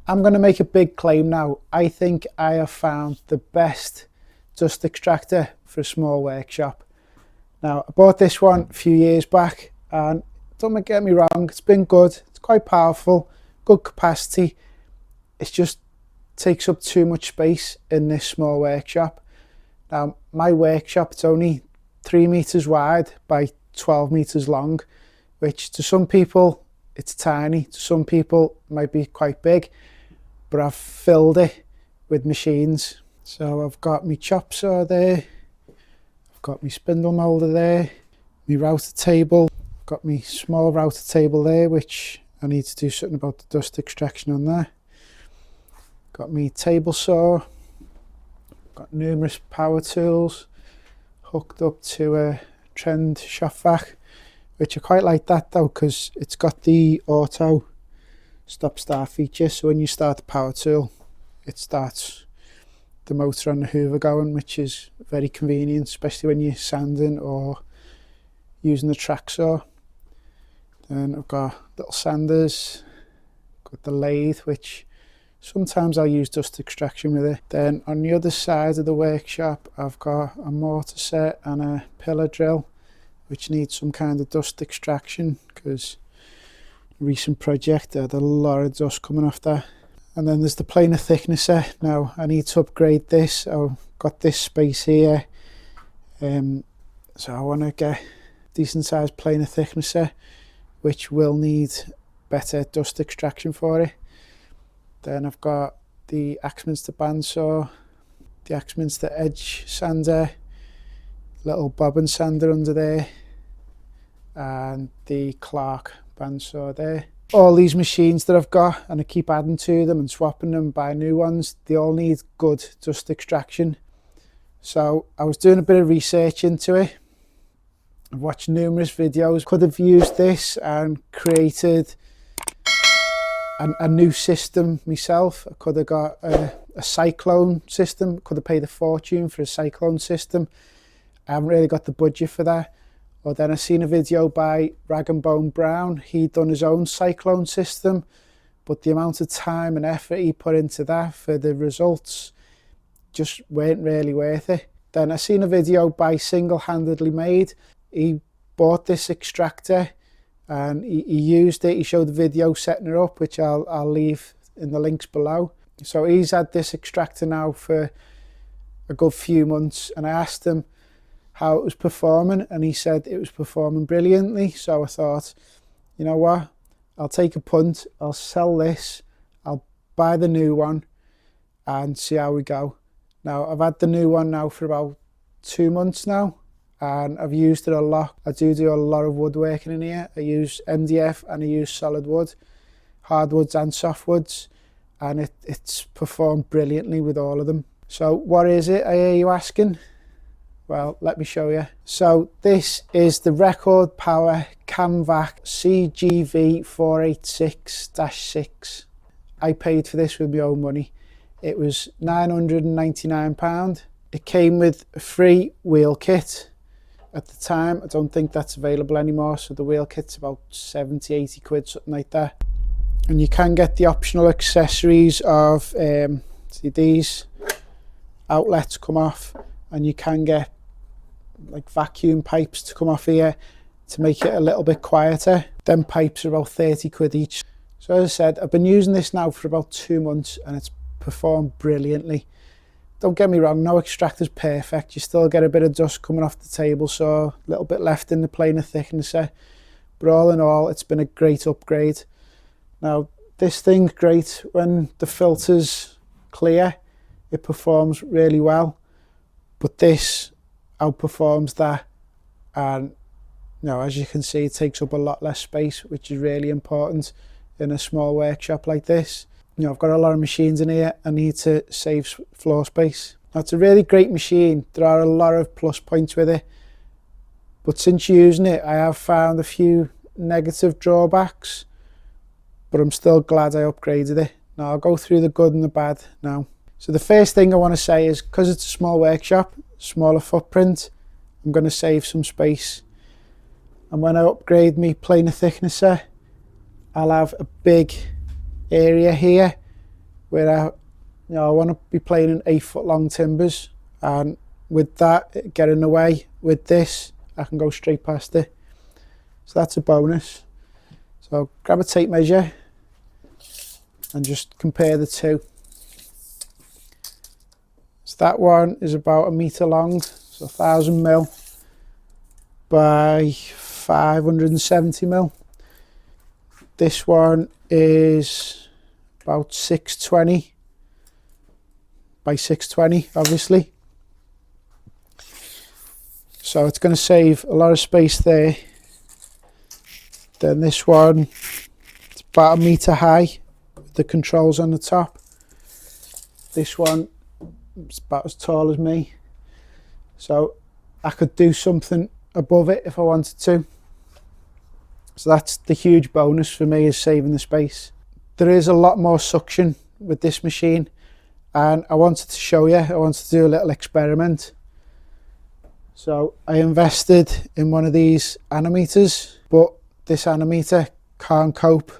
I'm going to make a big claim now. I think I have found the best dust extractor for a small workshop. Now, I bought this one a few years back, and don't get me wrong, it's been good. It's quite powerful, good capacity. It just takes up too much space in this small workshop. Now, my workshop, it's only 3 meters wide by 12 meters long, which to some people it's tiny, to some people it might be quite big, but I've filled it with machines. So I've got my chop saw there, I've got my spindle moulder there, my router table, I've got my small router table there, which I need to do something about the dust extraction on there. Got my table saw, got numerous power tools hooked up to a trend shop vac, which I quite like that though, because it's got the auto stop start feature, so when you start the power tool it starts the motor on the hoover going, which is very convenient, especially when you're sanding or using the track saw. Then I've got little sanders, got the lathe, which sometimes I'll use dust extraction with it. Then on the other side of the workshop I've got a mortar set and a pillar drill, which needs some kind of dust extraction because recent project I had a lot of dust coming off that. And then there's the planer thicknesser. Now I need to upgrade this. I've got this space here, so I want to get decent sized planer thicknesser, which will need better dust extraction for it. Then I've got the Axminster bandsaw, the Axminster edge sander, little bobbin sander under there, and the Clark bandsaw there. All these machines that I've got, and I keep adding to them and swapping them, buying new ones, they all need good dust extraction. So I was doing a bit of research into it. I've watched numerous videos. Could have used this and created a new system myself. I could have got a cyclone system, could have paid a fortune for a cyclone system. I haven't really got the budget for that. Or then I seen a video by Rag and Bone Brown. He'd done his own cyclone system, but the amount of time and effort he put into that for the results just weren't really worth it. Then I seen a video by Single Handedly Made. He bought this extractor and he used it. He showed the video setting it up, which I'll leave in the links below. So he's had this extractor now for a good few months, and I asked him how it was performing, and he said it was performing brilliantly. So I thought, you know what, I'll take a punt, I'll sell this, I'll buy the new one and see how we go. Now I've had the new one now for about 2 months now, and I've used it a lot. I do a lot of woodworking in here. I use MDF and I use solid wood, hardwoods and softwoods, and it's performed brilliantly with all of them. So what is it, I hear you asking? Well, let me show you. So this is the Record Power Camvac CGV 486-6. I paid for this with my own money. It was £999. It came with a free wheel kit. At the time, I don't think that's available anymore, so the wheel kit's about 70, 80 quid, something like that. And you can get the optional accessories of, see, these outlets come off, and you can get like vacuum pipes to come off here to make it a little bit quieter. Them pipes are about 30 quid each. So as I said, I've been using this now for about 2 months and it's performed brilliantly. Don't get me wrong, no extractor's perfect. You still get a bit of dust coming off the table saw, a little bit left in the planer thicknesser, but all in all, it's been a great upgrade. Now, this thing's great when the filter's clear, it performs really well, but this outperforms that, and you know, as you can see, it takes up a lot less space, which is really important in a small workshop like this. You know, I've got a lot of machines in here. I need to save floor space. Now, it's a really great machine. There are a lot of plus points with it, but since using it, I have found a few negative drawbacks, but I'm still glad I upgraded it. Now, I'll go through the good and the bad now. So the first thing I want to say is, because it's a small workshop, smaller footprint, I'm going to save some space. And when I upgrade my planer thicknesser, I'll have a big area here where I want to be playing in 8-foot long timbers, and with that getting away, with this I can go straight past it. So that's a bonus. So grab a tape measure and just compare the two. So that one is about 1 meter long, so 1000 mil by 570 mil. This one is about 620 by 620, obviously. So it's going to save a lot of space there. Then this one, it's about 1 meter high with the controls on the top. This one is about as tall as me. So I could do something above it if I wanted to. So that's the huge bonus for me, is saving the space. There is a lot more suction with this machine, and I wanted to show you, I wanted to do a little experiment. So I invested in one of these animators, but this animator can't cope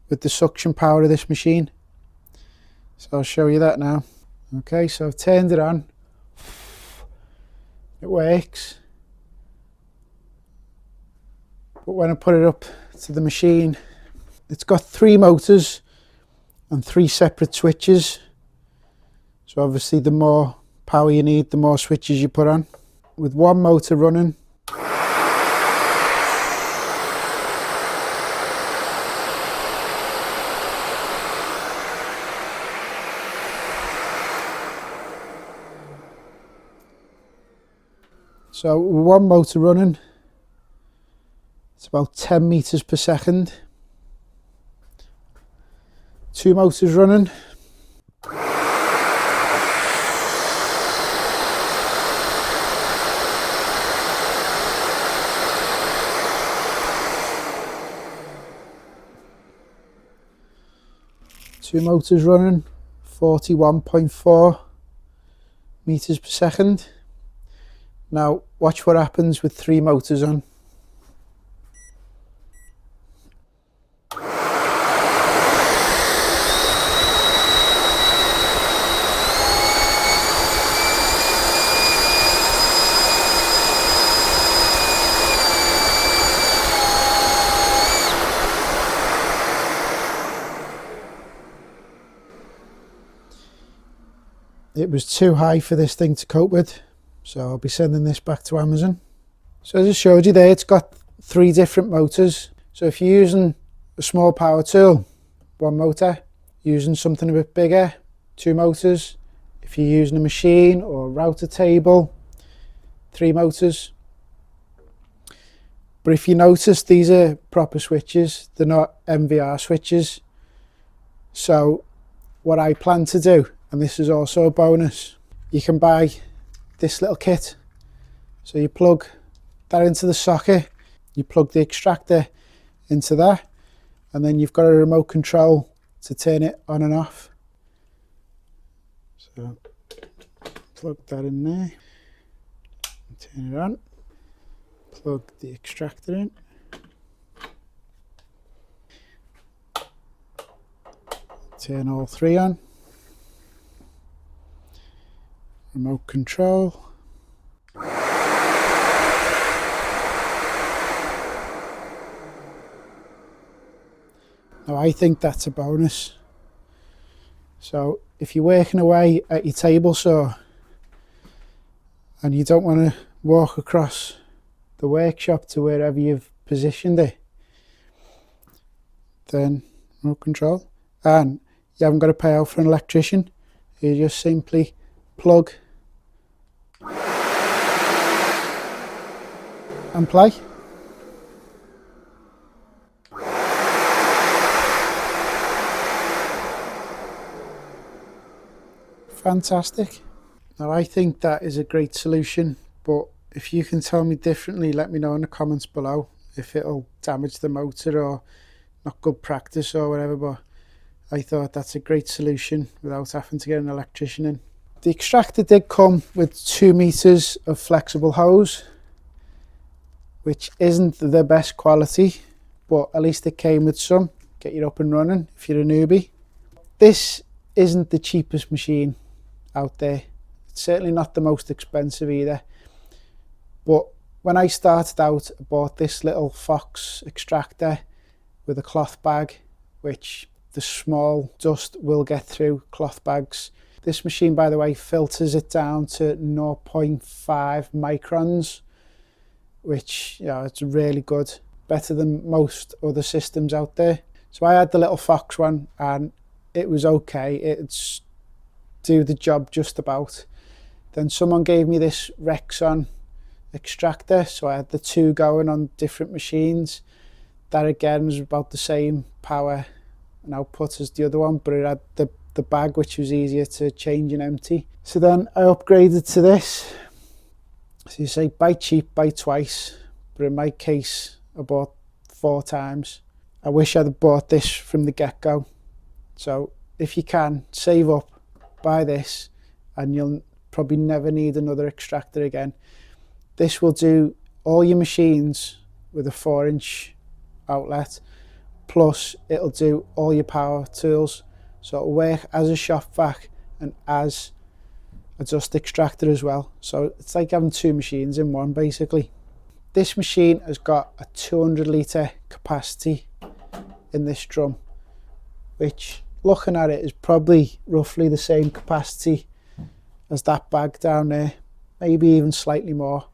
with the suction power of this machine. So I'll show you that now. Okay, so I've turned it on. It works. But when I put it up to the machine, it's got 3 motors and 3 separate switches. So obviously the more power you need, the more switches you put on. With one motor running, so with one motor running, it's about 10 meters per second. 2 motors running, two motors running, 41.4 meters per second. Now watch what happens with 3 motors on. It was too high for this thing to cope with, so I'll be sending this back to Amazon. So as I showed you there, it's got 3 different motors. So if you're using a small power tool, 1 motor. Using something a bit bigger, 2 motors. If you're using a machine or a router table, 3 motors. But if you notice, these are proper switches, they're not MVR switches. So what I plan to do, and this is also a bonus, you can buy this little kit. So you plug that into the socket, you plug the extractor into that, and then you've got a remote control to turn it on and off. So plug that in there, turn it on, plug the extractor in, turn all 3 on, remote control. Now I think that's a bonus. So if you're working away at your table saw and you don't want to walk across the workshop to wherever you've positioned it, then remote control, and you haven't got to pay out for an electrician. You just simply plug and play. Fantastic. Now I think that is a great solution, but if you can tell me differently, let me know in the comments below if it'll damage the motor or not good practice or whatever. But I thought that's a great solution without having to get an electrician in. The extractor did come with 2 meters of flexible hose, which isn't the best quality, but at least it came with some. Get you up and running if you're a newbie. This isn't the cheapest machine out there. It's certainly not the most expensive either. But when I started out, I bought this little Fox extractor with a cloth bag, which the small dust will get through cloth bags. This machine, by the way, filters it down to 0.5 microns, which, you know, it's really good, better than most other systems out there. So I had the little Fox one and it was okay. It's do the job just about. Then someone gave me this Rexon extractor, so I had the two going on different machines. That again was about the same power and output as the other one, but it had the bag, which was easier to change and empty. So then I upgraded to this. So you say buy cheap, buy twice, but in my case I bought 4 times. I wish I'd have bought this from the get-go. So if you can, save up, buy this, and you'll probably never need another extractor again. This will do all your machines with a 4-inch outlet, plus it'll do all your power tools. So it'll work as a shop vac and as a dust extractor as well. So it's like having 2 machines in one basically. This machine has got a 200 litre capacity in this drum, which, looking at it, is probably roughly the same capacity as that bag down there, maybe even slightly more.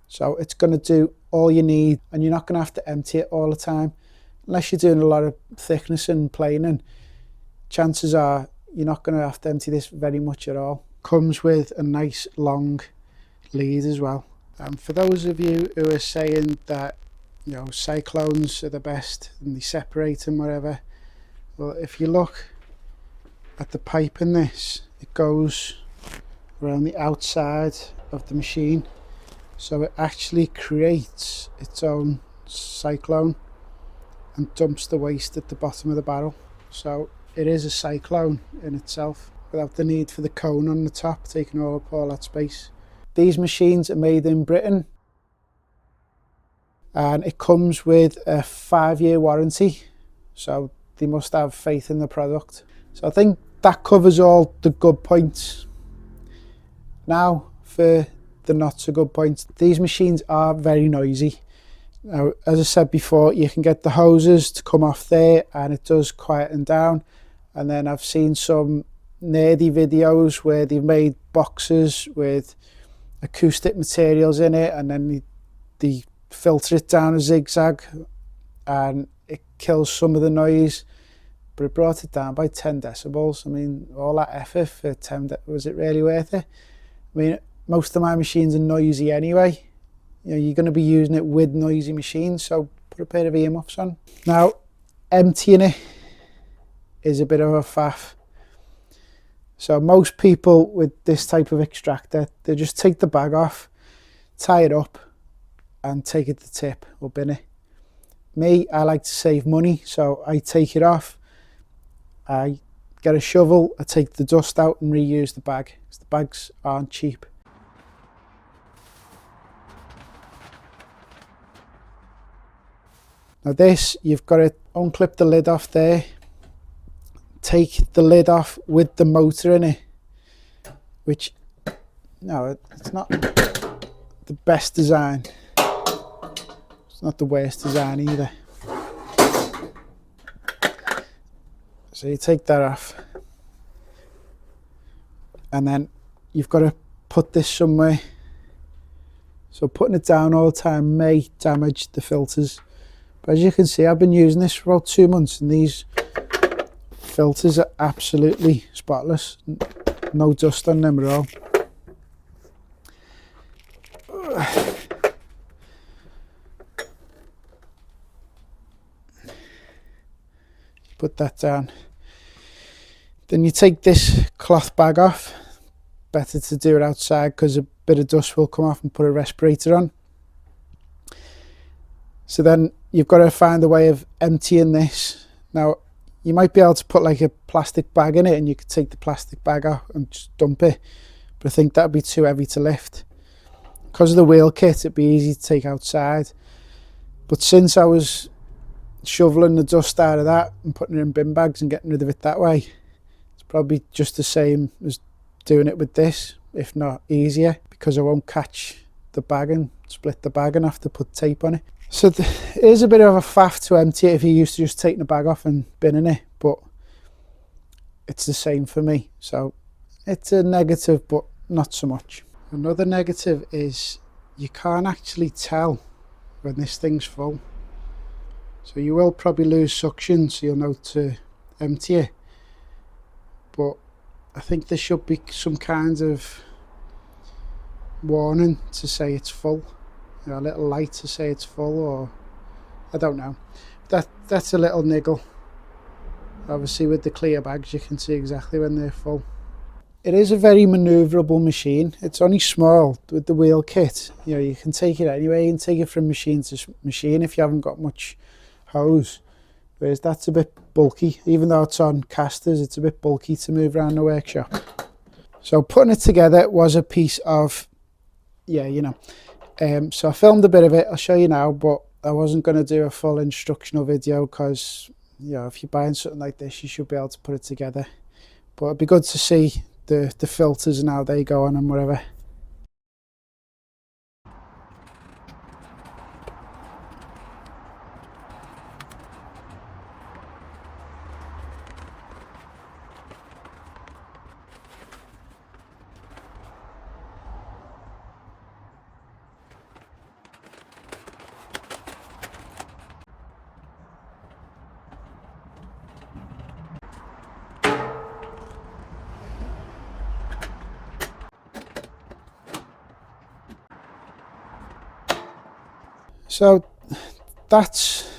So it's going to do all you need, and you're not going to have to empty it all the time. Unless you're doing a lot of thickness and planing, chances are you're not going to have to empty this very much at all. Comes with a nice long lead as well. And for those of you who are saying that, you know, cyclones are the best and they separate and whatever, well, if you look at the pipe in this, it goes around the outside of the machine, so it actually creates its own cyclone and dumps the waste at the bottom of the barrel. So it is a cyclone in itself, without the need for the cone on the top taking up all that space. These machines are made in Britain, and it comes with a 5-year warranty, so they must have faith in the product. So I think that covers all the good points. Now for the not so good points. These machines are very noisy. Now, as I said before, you can get the hoses to come off there and it does quieten down. And then I've seen some nerdy videos where they've made boxes with acoustic materials in it, and then they filter it down a zigzag and it kills some of the noise, but it brought it down by 10 decibels. I mean, all that effort for 10, was it really worth it? I mean, most of my machines are noisy anyway. You know, you're going to be using it with noisy machines, so put a pair of earmuffs on. Now, emptying it is a bit of a faff. So most people with this type of extractor, they just take the bag off, tie it up and take it to tip or bin it. Me, I like to save money, so I take it off, I get a shovel, I take the dust out and reuse the bag, because the bags aren't cheap. Now this, you've got to unclip the lid off there, take the lid off with the motor in it, which, no, it's not the best design. It's not the worst design either. So you take that off, and then you've got to put this somewhere. So putting it down all the time may damage the filters. But as you can see, I've been using this for about 2 months and these filters are absolutely spotless. No dust on them at all. Put that down. Then you take this cloth bag off. Better to do it outside because a bit of dust will come off, and put a respirator on. So then you've got to find a way of emptying this. Now, you might be able to put like a plastic bag in it and you could take the plastic bag out and just dump it. But I think that'd be too heavy to lift. Because of the wheel kit, it'd be easy to take outside. But since I was shoveling the dust out of that and putting it in bin bags and getting rid of it that way, it's probably just the same as doing it with this, if not easier, because I won't catch the bag and split the bag and have to put tape on it. So it is a bit of a faff to empty it if you're used to just taking the bag off and binning it, but it's the same for me. So it's a negative, but not so much. Another negative is you can't actually tell when this thing's full. So you will probably lose suction, so you'll know to empty it. But I think there should be some kind of warning to say it's full. You know, a little light to say it's full, or I don't know. That's a little niggle. Obviously with the clear bags you can see exactly when they're full. It is a very manoeuvrable machine. It's only small with the wheel kit. You know, you can take it anywhere. You can take it from machine to machine if you haven't got much hose. Whereas that's a bit bulky. Even though it's on casters, it's a bit bulky to move around the workshop. So putting it together was a piece of, yeah, you know. So I filmed a bit of it. I'll show you now, but I wasn't going to do a full instructional video because, you know, if you're buying something like this, you should be able to put it together. But it'd be good to see the filters and how they go on and whatever. So that's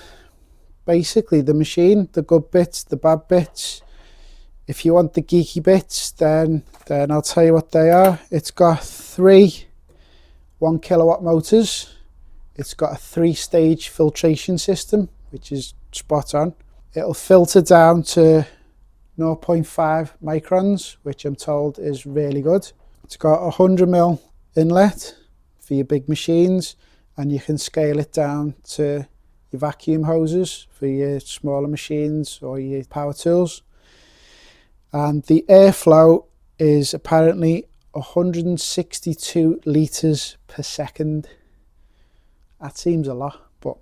basically the machine, the good bits, the bad bits. If you want the geeky bits, then I'll tell you what they are. It's got 3 1 kilowatt motors. It's got a 3-stage filtration system, which is spot on. It'll filter down to 0.5 microns, which I'm told is really good. It's got a 100mm inlet for your big machines, and you can scale it down to your vacuum hoses for your smaller machines or your power tools. And the airflow is apparently 162 litres per second. That seems a lot, but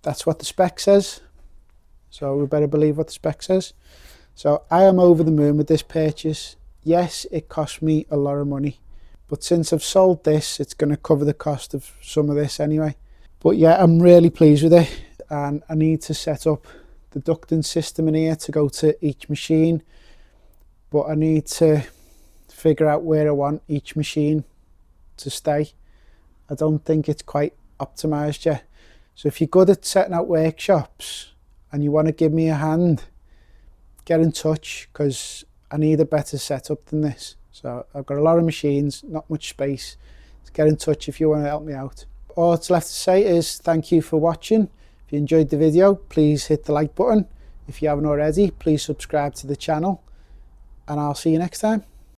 that's what the spec says. So we better believe what the spec says. So I am over the moon with this purchase. Yes, it cost me a lot of money, but since I've sold this, it's going to cover the cost of some of this anyway. But yeah, I'm really pleased with it, and I need to set up the ducting system in here to go to each machine. But I need to figure out where I want each machine to stay. I don't think it's quite optimized yet. So if you're good at setting out workshops and you want to give me a hand, get in touch, because I need a better setup than this. So I've got a lot of machines, not much space. So get in touch if you want to help me out. All that's left to say is thank you for watching. If you enjoyed the video, please hit the like button. If you haven't already, please subscribe to the channel, and I'll see you next time.